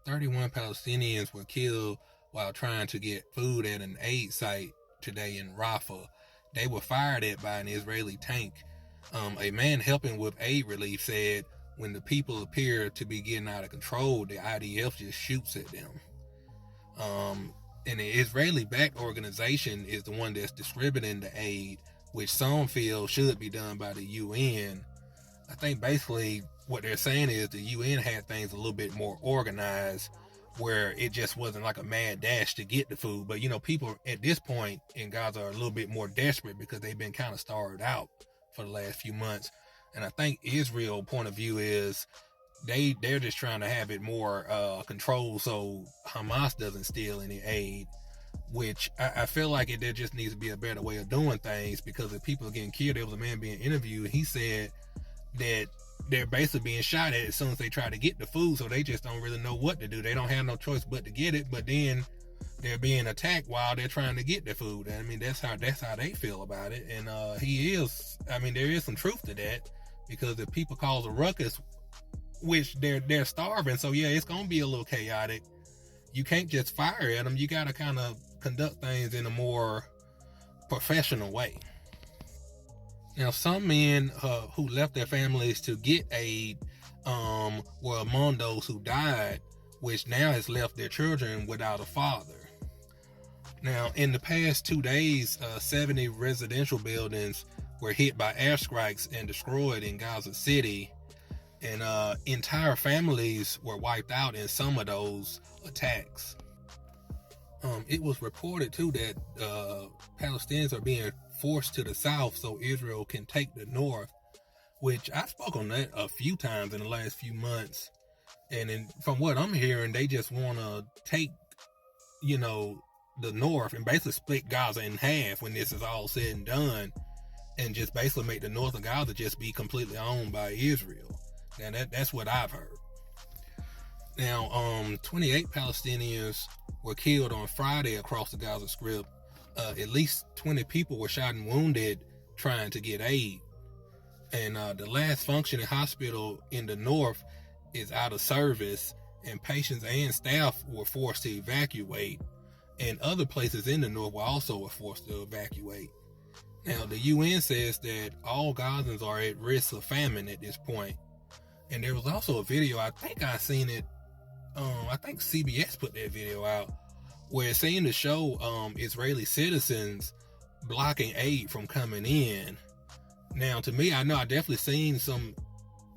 31 Palestinians were killed while trying to get food at an aid site today in Rafah. They were fired at by an Israeli tank. A man helping with aid relief said when the people appear to be getting out of control, the IDF just shoots at them. And the Israeli-backed organization is the one that's distributing the aid, which some feel should be done by the UN. I think basically what they're saying is the UN had things a little bit more organized, where it just wasn't like a mad dash to get the food. But people at this point in Gaza are a little bit more desperate because they've been kind of starved out for the last few months. And I think Israel's point of view is they're just trying to have it more controlled so Hamas doesn't steal any aid, which I feel like there just needs to be a better way of doing things, because if people are getting killed, there was a man being interviewed, he said that they're basically being shot at as soon as they try to get the food, so they just don't really know what to do. They don't have no choice but to get it, but then they're being attacked while they're trying to get the food. I mean, that's how they feel about it. And there is some truth to that, because if people cause a ruckus, which they're starving, so yeah, it's gonna be a little chaotic. You can't just fire at them. You gotta kind of conduct things in a more professional way. Now, some men who left their families to get aid were among those who died, which now has left their children without a father. Now, in the past 2 days, 70 residential buildings were hit by airstrikes and destroyed in Gaza City, and entire families were wiped out in some of those attacks. It was reported too that Palestinians are being forced to the south so Israel can take the north, which I spoke on that a few times in the last few months. And from what I'm hearing, they just want to take, the north and basically split Gaza in half when this is all said and done, and just basically make the north of Gaza just be completely owned by Israel. Now that's what I've heard. Now, 28 Palestinians were killed on Friday across the Gaza Strip. At least 20 people were shot and wounded trying to get aid. And the last functioning hospital in the north is out of service, and patients and staff were forced to evacuate. And other places in the north were also forced to evacuate. Now, the UN says that all Gazans are at risk of famine at this point. And there was also a video, I think I seen it, I think CBS put that video out, where it seemed to show Israeli citizens blocking aid from coming in. Now, to me, I know I definitely seen some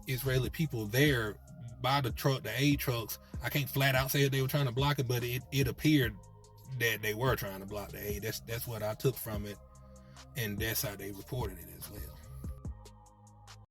Israeli people there by the aid trucks. I can't flat out say that they were trying to block it, but it appeared that they were trying to block the aid. That's what I took from it, and that's how they reported it as well.